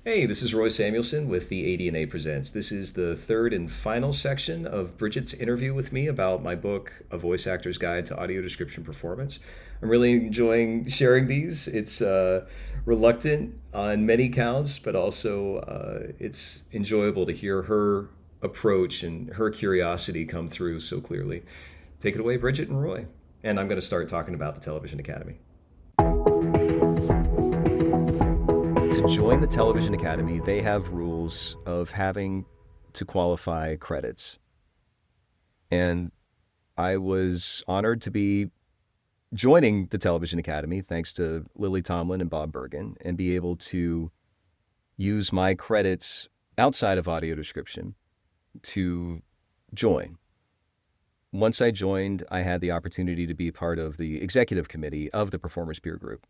Hey, this is Roy Samuelson with the ADNA Presents. This is the third and final section of Bridget's interview with me about my book, A Voice Actor's Guide to Audio Description Performance. I'm really enjoying sharing these. It's reluctant on many counts, but also it's enjoyable to hear her approach and her curiosity come through so clearly. Take it away, Bridget and Roy. And I'm going to start talking about the Television Academy. To join the Television Academy, they have rules of having to qualify credits. And I was honored to be joining the Television Academy, thanks to Lily Tomlin and Bob Bergen, and be able to use my credits outside of audio description to join. Once I joined, I had the opportunity to be part of the executive committee of the Performers Peer Group.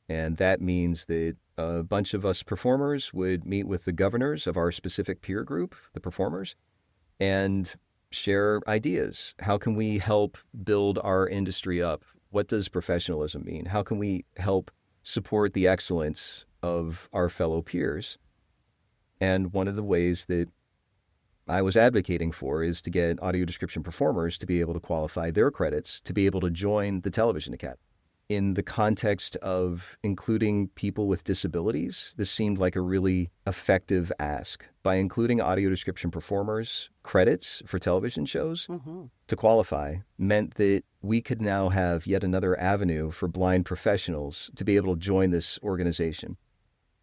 And that means that a bunch of us performers would meet with the governors of our specific peer group, the performers, and share ideas. How can we help build our industry up? What does professionalism mean? How can we help support the excellence of our fellow peers? And one of the ways that I was advocating for is to get audio description performers to be able to qualify their credits to be able to join the Television Academy. In the context of including people with disabilities, this seemed like a really effective ask. By including audio description performers' credits for television shows to qualify meant that we could now have yet another avenue for blind professionals to be able to join this organization.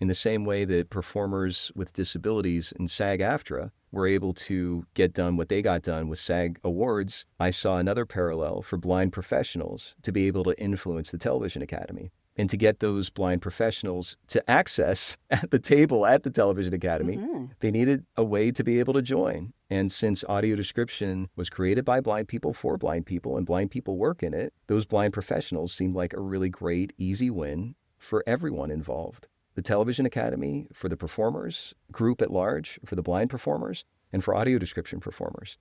In the same way that performers with disabilities in SAG-AFTRA were able to get done what they got done with SAG Awards, I saw another parallel for blind professionals to be able to influence the Television Academy and to get those blind professionals to access at the table at the Television Academy. They needed a way to be able to join. And since audio description was created by blind people for blind people and blind people work in it, those blind professionals seemed like a really great, easy win for everyone involved. The Television Academy for the performers, group at large for the blind performers, and for audio description performers.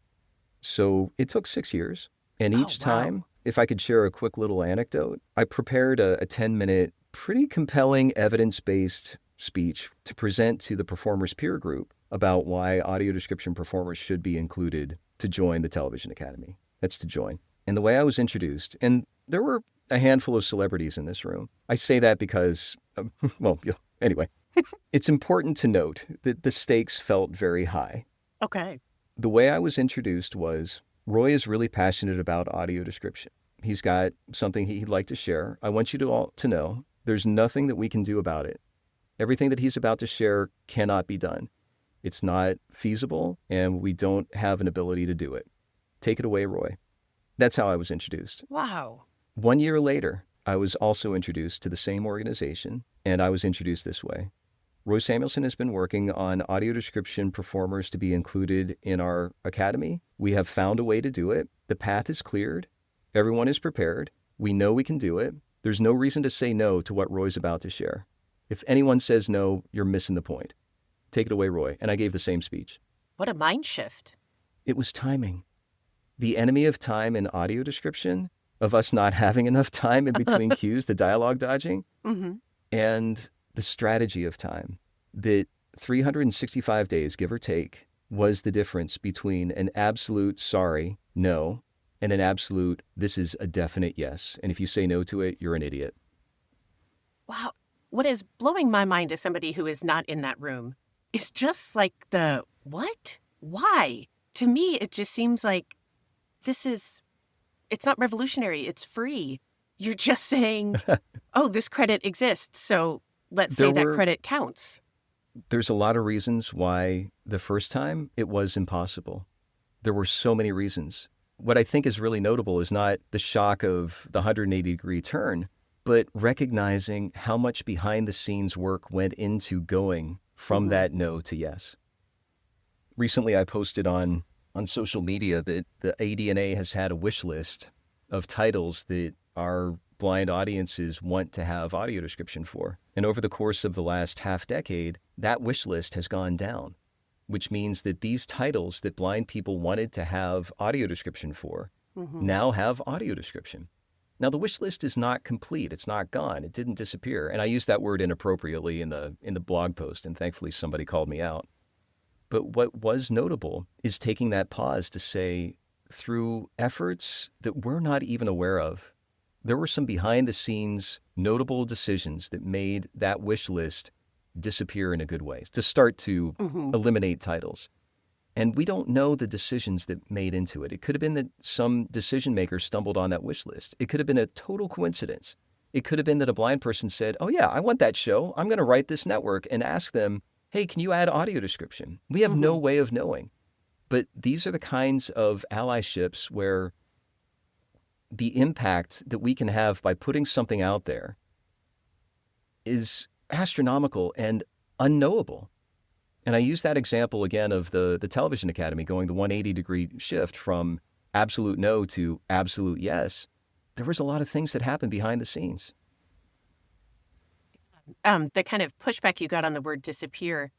So it took 6 years. And each time, if I could share a quick little anecdote, I prepared a 10-minute, pretty compelling evidence-based speech to present to the performers peer group about why audio description performers should be included to join the Television Academy. That's to join. And the way I was introduced, and there were a handful of celebrities in this room. I say that because, anyway, it's important to note that the stakes felt very high. Okay. The way I was introduced was, Roy is really passionate about audio description. He's got something he'd like to share. I want you to all to know there's nothing that we can do about it. Everything that he's about to share cannot be done. It's not feasible, and we don't have an ability to do it. Take it away, Roy. That's how I was introduced. Wow. 1 year later, I was also introduced to the same organization, and I was introduced this way. Roy Samuelson has been working on audio description performers to be included in our academy. We have found a way to do it. The path is cleared. Everyone is prepared. We know we can do it. There's no reason to say no to what Roy's about to share. If anyone says no, you're missing the point. Take it away, Roy. And I gave the same speech. What a mind shift. It was timing. The enemy of time in audio description, of us not having enough time in between cues, the dialogue dodging, and the strategy of time, that 365 days, give or take, was the difference between an absolute sorry, no, and an absolute, this is a definite yes. And if you say no to it, you're an idiot. Wow. What is blowing my mind as somebody who is not in that room is just like the what? Why? To me, it just seems like it's not revolutionary. It's free. You're just saying, oh, this credit exists. So let's say that credit counts. There's a lot of reasons why the first time it was impossible. There were so many reasons. What I think is really notable is not the shock of the 180-degree turn, but recognizing how much behind-the-scenes work went into going from that no to yes. Recently, I posted on social media that the ADNA has had a wish list of titles that our blind audiences want to have audio description for. And over the course of the last half decade, that wish list has gone down, which means that these titles that blind people wanted to have audio description for now have audio description. Now, the wish list is not complete. It's not gone. It didn't disappear. And I used that word inappropriately in the blog post, and thankfully somebody called me out. But what was notable is taking that pause to say, through efforts that we're not even aware of, there were some behind-the-scenes notable decisions that made that wish list disappear in a good way, to start to eliminate titles. And we don't know the decisions that made into it. It could have been that some decision maker stumbled on that wish list. It could have been a total coincidence. It could have been that a blind person said, oh yeah, I want that show. I'm going to write this network and ask them, hey, can you add audio description? We have no way of knowing. But these are the kinds of allyships where the impact that we can have by putting something out there is astronomical and unknowable. And I use that example again of the Television Academy going the 180-degree shift from absolute no to absolute yes. There was a lot of things that happened behind the scenes. The kind of pushback you got on the word disappear,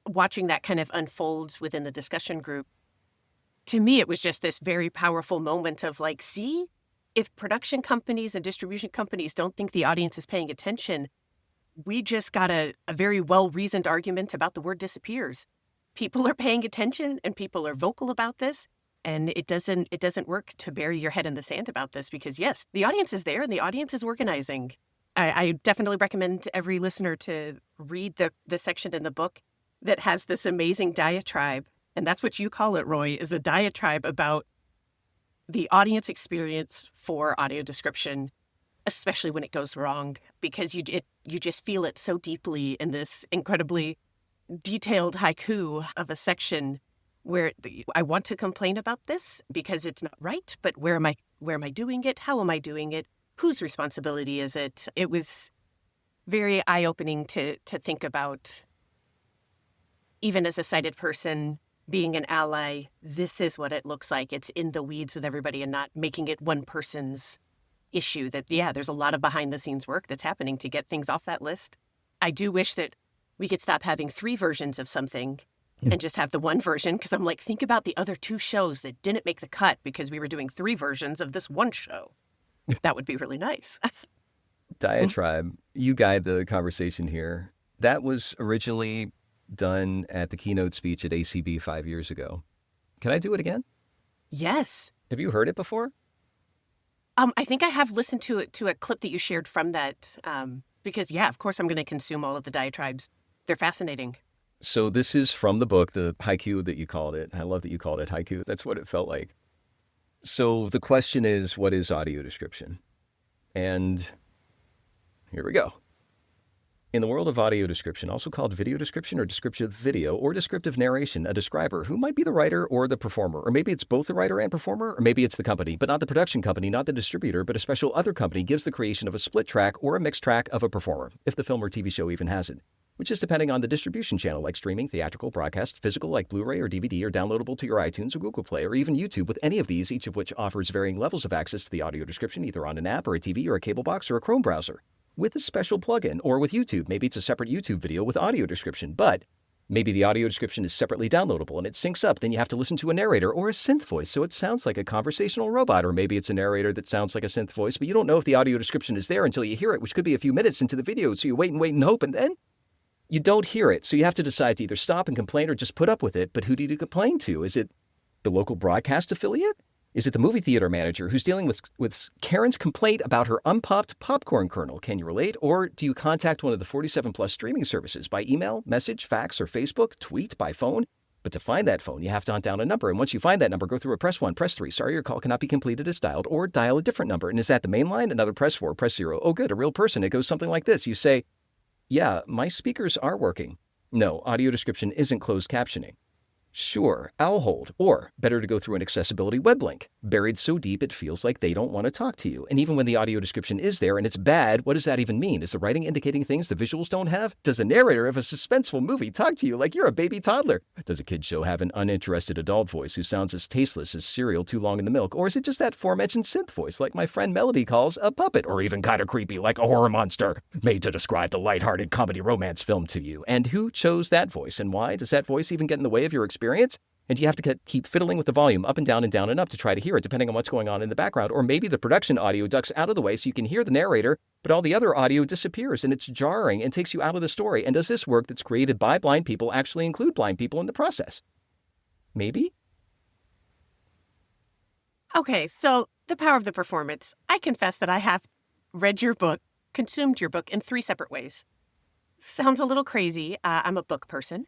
watching that kind of unfold within the discussion group, to me, it was just this very powerful moment of like, see, if production companies and distribution companies don't think the audience is paying attention, we just got a very well-reasoned argument about the word disappears. People are paying attention and people are vocal about this. And it doesn't work to bury your head in the sand about this because, yes, the audience is there and the audience is organizing. I definitely recommend every listener to read the section in the book that has this amazing diatribe. And that's what you call it, Roy, is a diatribe about the audience experience for audio description, especially when it goes wrong, because you just feel it so deeply in this incredibly detailed haiku of a section where I want to complain about this because it's not right, but where am I doing it? How am I doing it? Whose responsibility is it? It was very eye-opening to think about, even as a sighted person, being an ally, this is what it looks like. It's in the weeds with everybody and not making it one person's issue. That, yeah, there's a lot of behind-the-scenes work that's happening to get things off that list. I do wish that we could stop having 3 versions of something and just have the one version, because I'm like, think about the other 2 shows that didn't make the cut because we were doing 3 versions of this one show. That would be really nice. Diatribe, you guide the conversation here. That was originally done at the keynote speech at ACB 5 years ago. Can I do it again? Yes. Have you heard it before? I think I have listened to a clip that you shared from that, because, yeah, of course I'm going to consume all of the diatribes. They're fascinating. So this is from the book, the haiku that you called it. I love that you called it haiku. That's what it felt like. So the question is, what is audio description? And here we go. In the world of audio description, also called video description or descriptive video or descriptive narration, a describer who might be the writer or the performer, or maybe it's both the writer and performer, or maybe it's the company, but not the production company, not the distributor, but a special other company gives the creation of a split track or a mixed track of a performer, if the film or TV show even has it, which is depending on the distribution channel like streaming, theatrical, broadcast, physical like Blu-ray or DVD, or downloadable to your iTunes or Google Play, or even YouTube, with any of these, each of which offers varying levels of access to the audio description, either on an app or a TV or a cable box or a Chrome browser, with a special plugin, or with YouTube. Maybe it's a separate YouTube video with audio description, but maybe the audio description is separately downloadable and it syncs up. Then you have to listen to a narrator or a synth voice, so it sounds like a conversational robot, or maybe it's a narrator that sounds like a synth voice, but you don't know if the audio description is there until you hear it, which could be a few minutes into the video, so you wait and hope, and then you don't hear it. So you have to decide to either stop and complain or just put up with it. But who do you complain to? Is it the local broadcast affiliate? Is it the movie theater manager who's dealing with Karen's complaint about her unpopped popcorn kernel? Can you relate? Or do you contact one of the 47-plus streaming services by email, message, fax, or Facebook, tweet, by phone? But to find that phone, you have to hunt down a number. And once you find that number, go through a press 1, press 3. Sorry, your call cannot be completed as dialed, or dial a different number. And is that the main line? Another press 4, press 0. Oh, good, a real person. It goes something like this. You say, yeah, my speakers are working. No, audio description isn't closed captioning. Sure, I'll hold. Or, better to go through an accessibility web link, buried so deep it feels like they don't want to talk to you. And even when the audio description is there and it's bad, what does that even mean? Is the writing indicating things the visuals don't have? Does the narrator of a suspenseful movie talk to you like you're a baby toddler? Does a kid's show have an uninterested adult voice who sounds as tasteless as cereal too long in the milk? Or is it just that aforementioned synth voice like my friend Melody calls a puppet? Or even kind of creepy like a horror monster made to describe the lighthearted comedy romance film to you? And who chose that voice, and why? Does that voice even get in the way of your experience? And you have to keep fiddling with the volume up and down and down and up to try to hear it, depending on what's going on in the background. Or maybe the production audio ducks out of the way so you can hear the narrator, but all the other audio disappears and it's jarring and takes you out of the story. And does this work that's created by blind people actually include blind people in the process? Maybe? Okay, so the power of the performance. I confess that I have read your book, consumed your book in 3 separate ways. Sounds a little crazy. I'm a book person.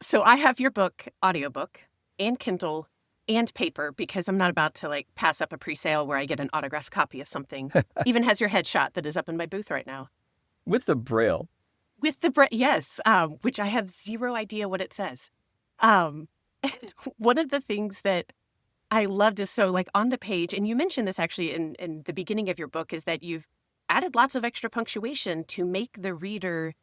So I have your book, audiobook, and Kindle, and paper, because I'm not about to pass up a pre-sale where I get an autographed copy of something. Even has your headshot that is up in my booth right now. With the Braille. With the yes, which I have zero idea what it says. One of the things that I loved is on the page, and you mentioned this actually in the beginning of your book, is that you've added lots of extra punctuation to make the reader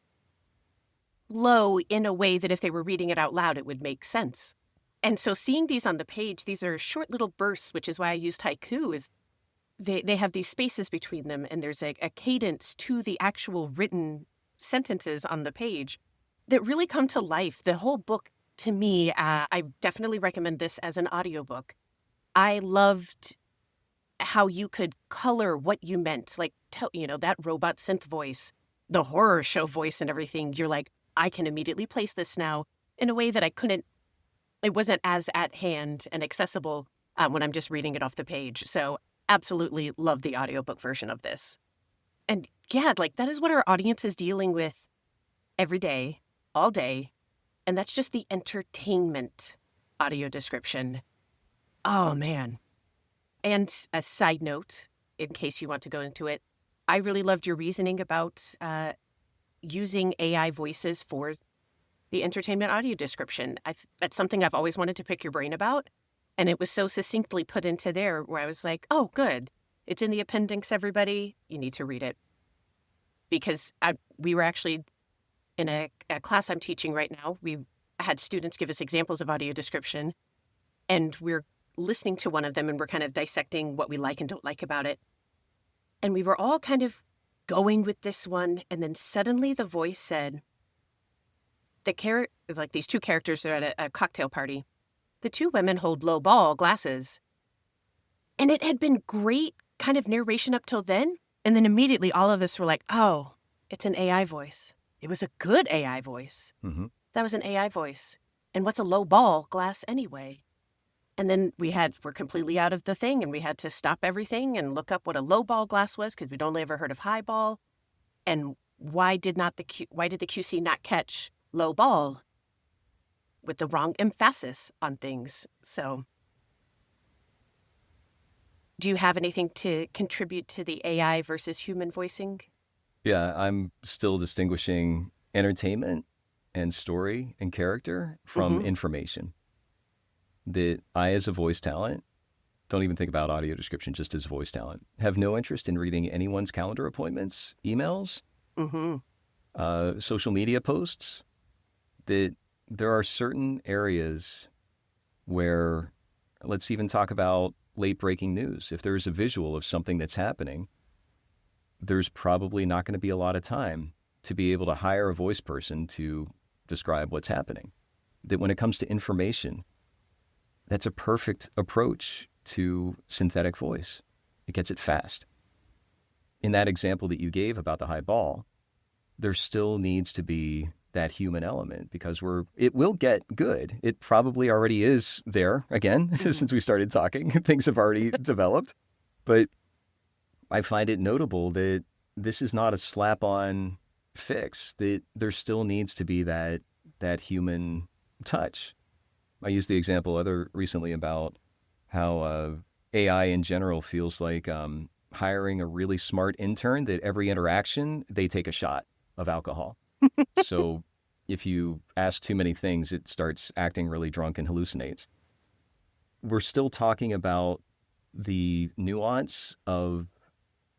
low in a way that if they were reading it out loud, it would make sense. And so seeing these on the page, these are short little bursts, which is why I used haiku, is they have these spaces between them, and there's a cadence to the actual written sentences on the page that really come to life. The whole book, to me, I definitely recommend this as an audiobook. I loved how you could color what you meant, that robot synth voice, the horror show voice and everything. You're like, I can immediately place this now in a way that I couldn't. It wasn't as at hand and accessible when I'm just reading it off the page. So absolutely love the audiobook version of this. And yeah, that is what our audience is dealing with every day, all day. And that's just the entertainment audio description. Oh, man. And a side note, in case you want to go into it, I really loved your reasoning about using AI voices for the entertainment audio description. That's something I've always wanted to pick your brain about. And it was so succinctly put into there where I was like, oh, good. It's in the appendix, everybody. You need to read it. Because we were actually in a class I'm teaching right now. We had students give us examples of audio description. And we're listening to one of them and we're kind of dissecting what we like and don't like about it. And we were all kind of going with this one. And then suddenly the voice said, these 2 characters are at a cocktail party. The 2 women hold low ball glasses. And it had been great kind of narration up till then. And then immediately all of us were like, oh, it's an AI voice. It was a good AI voice. Mm-hmm. That was an AI voice. And what's a low ball glass anyway? And then we're completely out of the thing and we had to stop everything and look up what a low ball glass was because we'd only ever heard of high ball. And why did the QC not catch low ball with the wrong emphasis on things? So do you have anything to contribute to the AI versus human voicing? Yeah, I'm still distinguishing entertainment and story and character from information. That I, as a voice talent, don't even think about audio description, just as voice talent, have no interest in reading anyone's calendar appointments, emails, social media posts. That there are certain areas where, let's even talk about late breaking news. If there's a visual of something that's happening, there's probably not going to be a lot of time to be able to hire a voice person to describe what's happening. That when it comes to information, that's a perfect approach to synthetic voice. It gets it fast. In that example that you gave about the high ball, there still needs to be that human element because it will get good. It probably already is there again, since we started talking. Things have already developed. But I find it notable that this is not a slap-on fix, that there still needs to be that human touch. I used the example recently about how AI in general feels like hiring a really smart intern that every interaction, they take a shot of alcohol. So if you ask too many things, it starts acting really drunk and hallucinates. We're still talking about the nuance of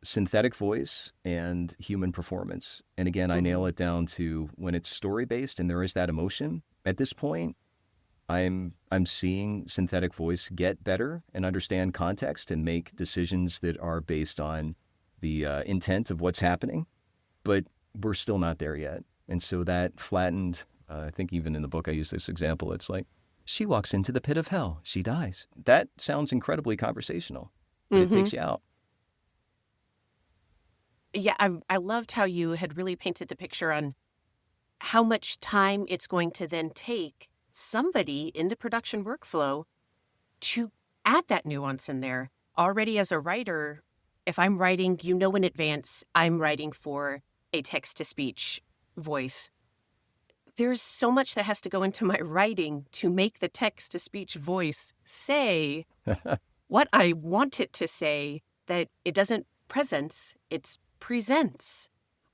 synthetic voice and human performance. And again, I nail it down to when it's story-based and there is that emotion. At this point, I'm seeing synthetic voice get better and understand context and make decisions that are based on the intent of what's happening. But we're still not there yet. And so that flattened, I think even in the book I use this example, it's like She walks into the pit of hell. She dies. That sounds incredibly conversational, but it Mm-hmm. takes you out. Yeah, I loved how you had really painted the picture on how much time it's going to then take somebody in the production workflow to add that nuance in there. Already as a writer, if I'm writing, in advance, I'm writing for a text to speech voice. There's so much that has to go into my writing to make the text to speech voice say what I want it to say, that it doesn't presence, it's presents.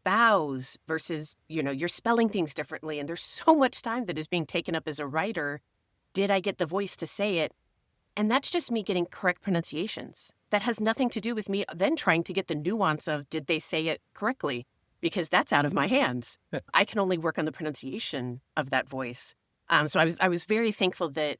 Bows versus, you're spelling things differently. And there's so much time that is being taken up as a writer. Did I get the voice to say it? And that's just me getting correct pronunciations. That has nothing to do with me then trying to get the nuance of did they say it correctly? Because that's out of my hands. I can only work on the pronunciation of that voice. So I was very thankful that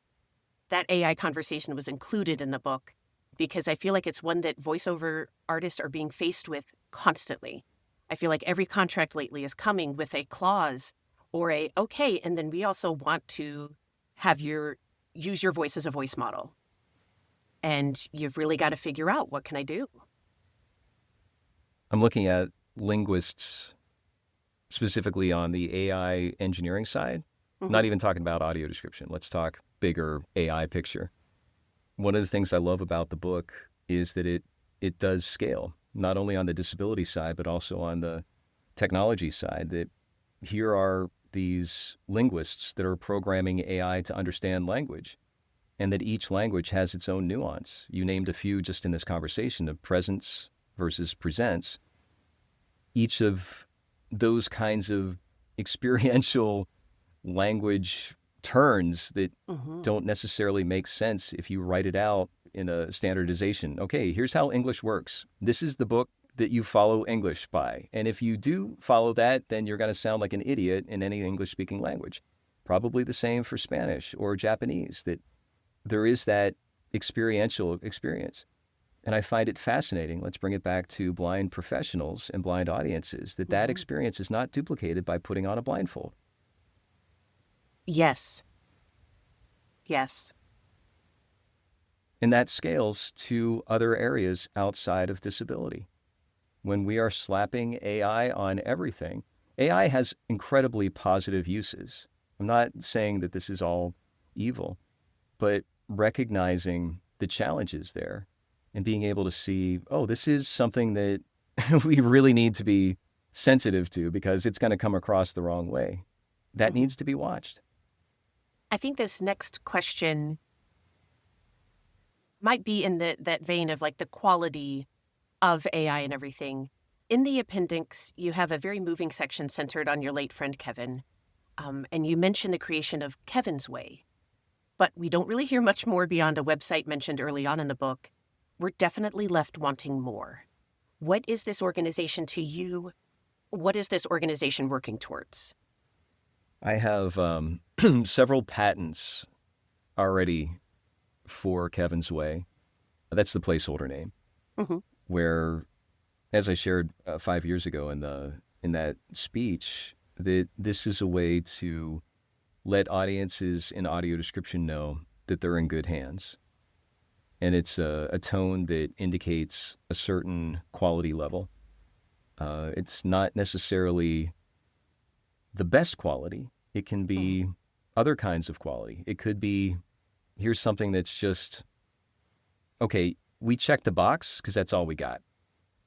that AI conversation was included in the book, because I feel like it's one that voiceover artists are being faced with constantly. I feel like every contract lately is coming with a clause or okay, and then we also want to have use your voice as a voice model. And you've really got to figure out, what can I do? I'm looking at linguists specifically on the AI engineering side, not even talking about audio description. Let's talk bigger AI picture. One of the things I love about the book is that it does scale, not only on the disability side, but also on the technology side, that here are these linguists that are programming AI to understand language, and that each language has its own nuance. You named a few just in this conversation of presence versus presents. Each of those kinds of experiential language turns that don't necessarily make sense if you write it out in a standardization. Okay, here's how English works. This is the book that you follow English by. And if you do follow that, then you're going to sound like an idiot in any English-speaking language. Probably the same for Spanish or Japanese, that there is that experiential experience. And I find it fascinating. Let's bring it back to blind professionals and blind audiences, that experience is not duplicated by putting on a blindfold. Yes. Yes. And that scales to other areas outside of disability. When we are slapping AI on everything, AI has incredibly positive uses. I'm not saying that this is all evil, but recognizing the challenges there and being able to see, oh, this is something that we really need to be sensitive to because it's going to come across the wrong way. That needs to be watched. I think this next question might be in that vein of like the quality of AI and everything. In the appendix, you have a very moving section centered on your late friend Kevin. And you mention the creation of Kevin's Way. But we don't really hear much more beyond a website mentioned early on in the book. We're definitely left wanting more. What is this organization to you? What is this organization working towards? I have several patents already for Kevin's Way. That's the placeholder name. Where, as I shared 5 years ago in that speech, that this is a way to let audiences in audio description know that they're in good hands. And it's a tone that indicates a certain quality level. It's not necessarily the best quality. It can be other kinds of quality. It could be, here's something that's just, okay, we checked the box because that's all we got.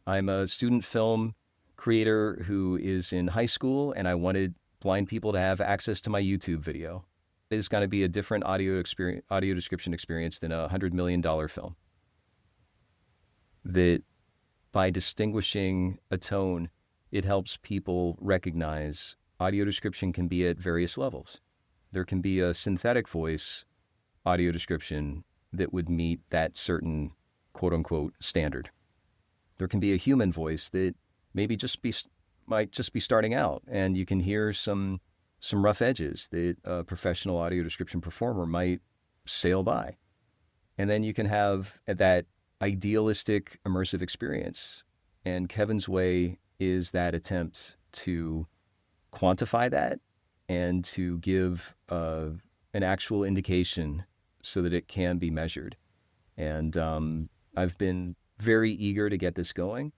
I'm a student film creator who is in high school, and I wanted blind people to have access to my YouTube video. It is going to be a different audio description experience than a $100 million film. That by distinguishing a tone, it helps people recognize audio description can be at various levels. There can be a synthetic voice audio description that would meet that certain quote-unquote standard. There can be a human voice that maybe might just be starting out, and you can hear some rough edges that a professional audio description performer might sail by. And then you can have that idealistic immersive experience. And Kevin's Way is that attempt to quantify that and to give an an actual indication so that it can be measured. And I've been very eager to get this going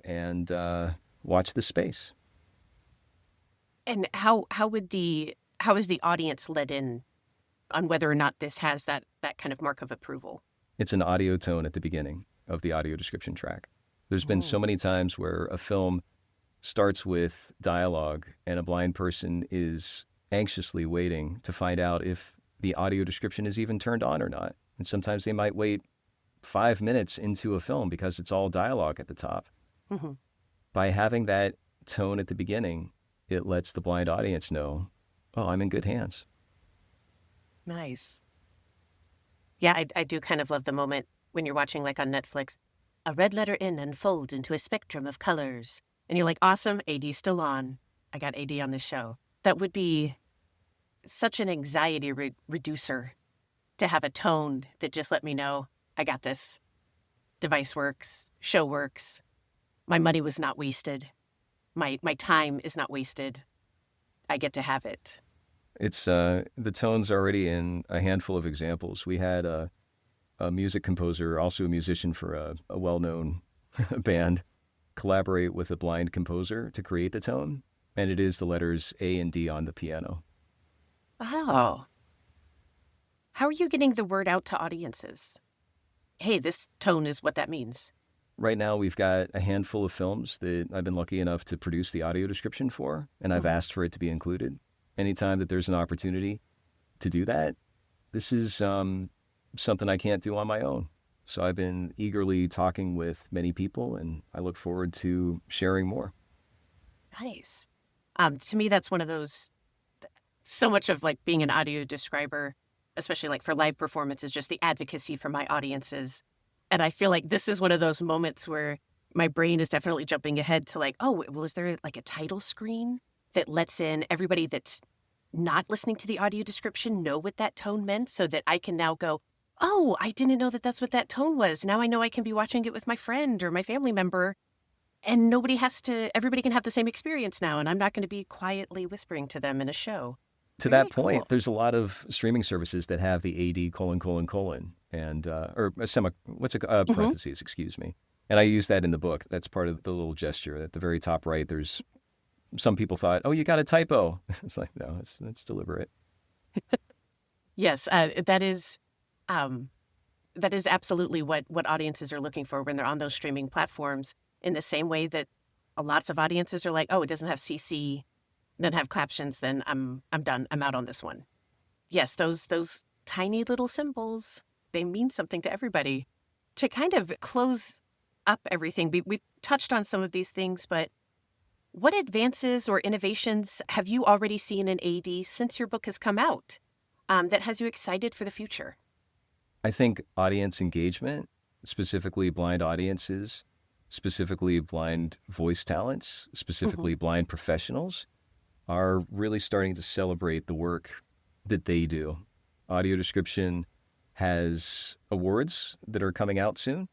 and watch the space. And how is the audience let in on whether or not this has that kind of mark of approval? It's an audio tone at the beginning of the audio description track. There's been so many times where a film starts with dialogue and a blind person is anxiously waiting to find out if the audio description is even turned on or not. And sometimes they might wait 5 minutes into a film because it's all dialogue at the top. Mm-hmm. By having that tone at the beginning, it lets the blind audience know, oh, I'm in good hands. Nice. Yeah, I do kind of love the moment when you're watching, like on Netflix, a red letter N unfolds into a spectrum of colors. And you're like, awesome, AD's still on. I got AD on this show. That would be such an anxiety reducer to have a tone that just let me know, I got this. Device works, show works. My money was not wasted. My time is not wasted. I get to have it. It's the tone's already in a handful of examples. We had a music composer, also a musician for a well-known band, collaborate with a blind composer to create the tone, and it is the letters A and D on the piano. Oh. How are you getting the word out to audiences? Hey, this tone is what that means. Right now, we've got a handful of films that I've been lucky enough to produce the audio description for, and I've asked for it to be included. Anytime that there's an opportunity to do that, this is something I can't do on my own. So I've been eagerly talking with many people, and I look forward to sharing more. Nice. To me, that's one of those, so much of like being an audio describer, especially like for live performance, is just the advocacy for my audiences. And I feel like this is one of those moments where my brain is definitely jumping ahead to like, oh, well, is there like a title screen that lets in everybody that's not listening to the audio description know what that tone meant, so that I can now go, oh, I didn't know that that's what that tone was. Now I know I can be watching it with my friend or my family member, and everybody can have the same experience now, and I'm not going to be quietly whispering to them in a show. To Very that point, cool. there's a lot of streaming services that have the AD : and or a parentheses, excuse me. And I use that in the book. That's part of the little gesture. At the very top right, there's some people thought, oh, you got a typo. It's like, no, it's deliberate. Yes, that is absolutely what audiences are looking for when they're on those streaming platforms. In the same way that lots of audiences are like, oh, it doesn't have CC, doesn't have captions, then I'm done. I'm out on this one. Yes, those tiny little symbols, they mean something to everybody. To kind of close up everything, we've touched on some of these things, but what advances or innovations have you already seen in AD since your book has come out that has you excited for the future? I think audience engagement, specifically blind audiences, specifically blind voice talents, specifically blind professionals, are really starting to celebrate the work that they do. Audio description has awards that are coming out soon.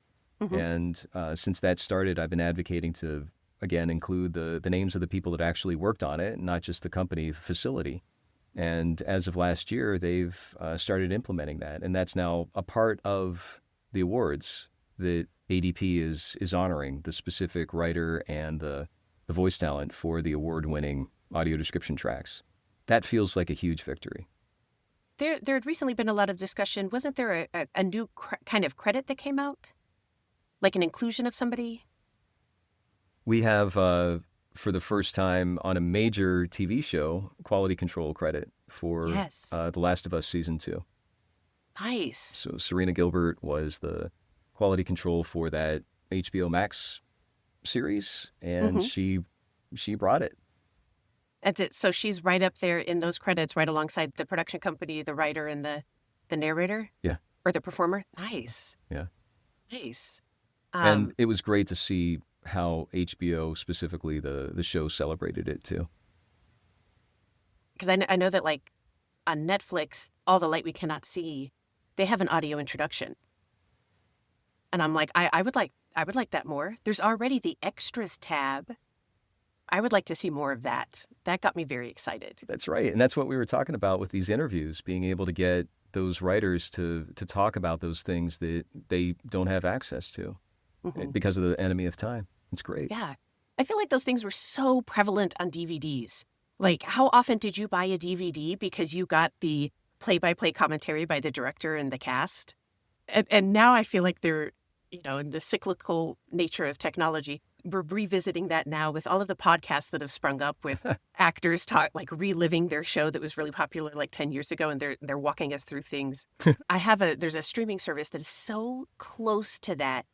And since that started, I've been advocating to, again, include the names of the people that actually worked on it, not just the company facility. And as of last year, they've started implementing that. And that's now a part of the awards that ADP is honoring, the specific writer and the voice talent for the award-winning audio description tracks. That feels like a huge victory. There had recently been a lot of discussion. Wasn't there a new kind of credit that came out? Like an inclusion of somebody? We have, for the first time on a major TV show, quality control credit for Yes. The Last of Us Season 2. Nice. So Serena Gilbert was the quality control for that HBO Max series, and she brought it. That's it. So she's right up there in those credits, right alongside the production company, the writer, and the narrator? Yeah. Or the performer? Nice. Yeah. Nice. And it was great to see how HBO, specifically the show, celebrated it too. Because I know that like on Netflix, All the Light We Cannot See, they have an audio introduction. And I'm like, I would like that more. There's already the extras tab. I would like to see more of that. That got me very excited. That's right. And that's what we were talking about with these interviews, being able to get those writers to talk about those things that they don't have access to because of the enemy of time. It's great. Yeah. I feel like those things were so prevalent on DVDs. Like, how often did you buy a DVD because you got the play-by-play commentary by the director and the cast? And now I feel like they're, in the cyclical nature of technology, we're revisiting that now with all of the podcasts that have sprung up with actors reliving their show that was really popular like 10 years ago, and they're walking us through things. There's a streaming service that is so close to that,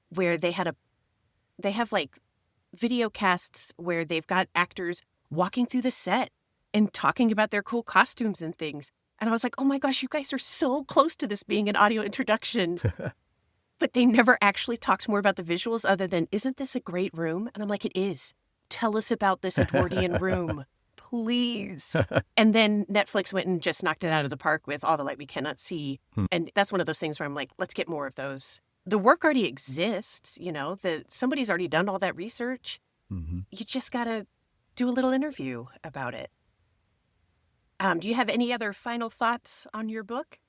where they have like video casts where they've got actors walking through the set and talking about their cool costumes and things. And I was like, oh my gosh, you guys are so close to this being an audio introduction. But they never actually talked more about the visuals other than, isn't this a great room? And I'm like, it is. Tell us about this Edwardian room, please. And then Netflix went and just knocked it out of the park with All the Light We Cannot See. And that's one of those things where I'm like, let's get more of those. The work already exists, somebody's already done all that research. You just got to do a little interview about it. Do you have any other final thoughts on your book?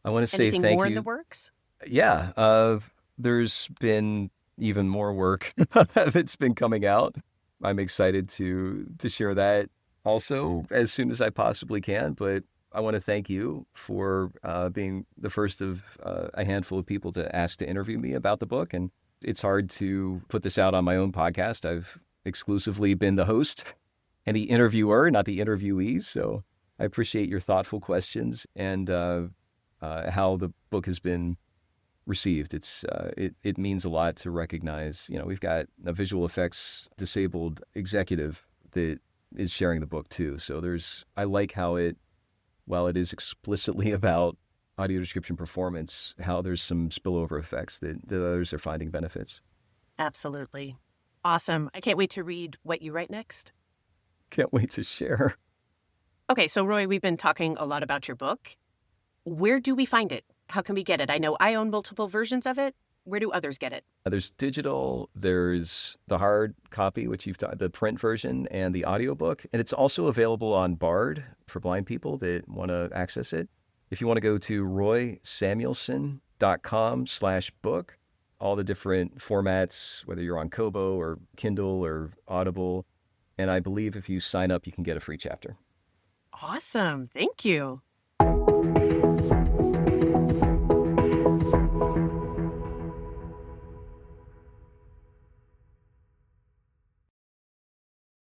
I want to say Anything thank more you. in the works? Yeah, there's been even more work that's been coming out. I'm excited to share that also as soon as I possibly can. But I want to thank you for being the first of a handful of people to ask to interview me about the book. And it's hard to put this out on my own podcast. I've exclusively been the host and the interviewer, not the interviewee. So I appreciate your thoughtful questions and how the book has been received. It means a lot to recognize, we've got a visual effects disabled executive that is sharing the book too. So I like how while it is explicitly about audio description performance, how there's some spillover effects that others are finding benefits. Absolutely. Awesome. I can't wait to read what you write next. Can't wait to share. Okay, so Roy, we've been talking a lot about your book. Where do we find it? How can we get it? I know I own multiple versions of it. Where do others get it? There's digital, there's the hard copy, which the print version, and the audiobook. And it's also available on Bard for blind people that want to access it. If you want to go to roysamuelson.com/book, all the different formats, whether you're on Kobo or Kindle or Audible. And I believe if you sign up, you can get a free chapter. Awesome. Thank you.